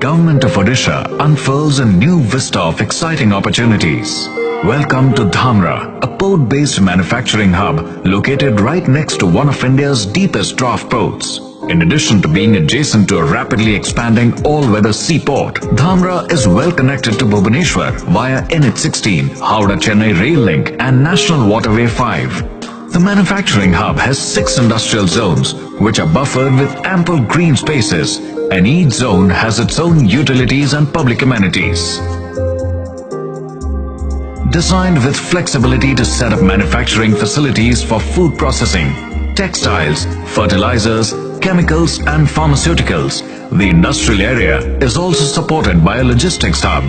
Government of Odisha unfurls a new vista of exciting opportunities. Welcome to Dhamra, a port-based manufacturing hub located right next to one of India's deepest draft ports. In addition to being adjacent to a rapidly expanding all-weather seaport, Dhamra is well connected to Bhubaneswar via NH16, Howrah-Chennai Rail Link and National Waterway 5. The manufacturing hub has 6 industrial zones, which are buffered with ample green spaces, and each zone has its own utilities and public amenities. Designed with flexibility to set up manufacturing facilities for food processing, textiles, fertilizers, chemicals and pharmaceuticals, the industrial area is also supported by a logistics hub.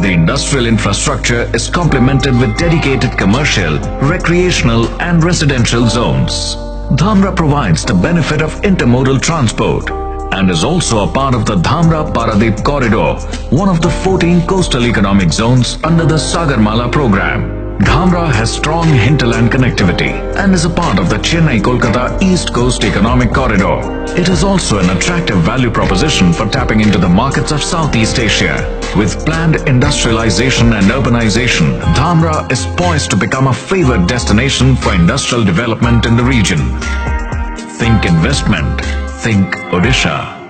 The industrial infrastructure is complemented with dedicated commercial, recreational and residential zones. Dhamra provides the benefit of intermodal transport and is also a part of the Dhamra-Paradip Corridor, one of the 14 coastal economic zones under the Sagarmala program. Dhamra has strong hinterland connectivity and is a part of the Chennai-Kolkata East Coast Economic Corridor. It is also an attractive value proposition for tapping into the markets of Southeast Asia. With planned industrialization and urbanization, Dhamra is poised to become a favored destination for industrial development in the region. Think investment. Think Odisha.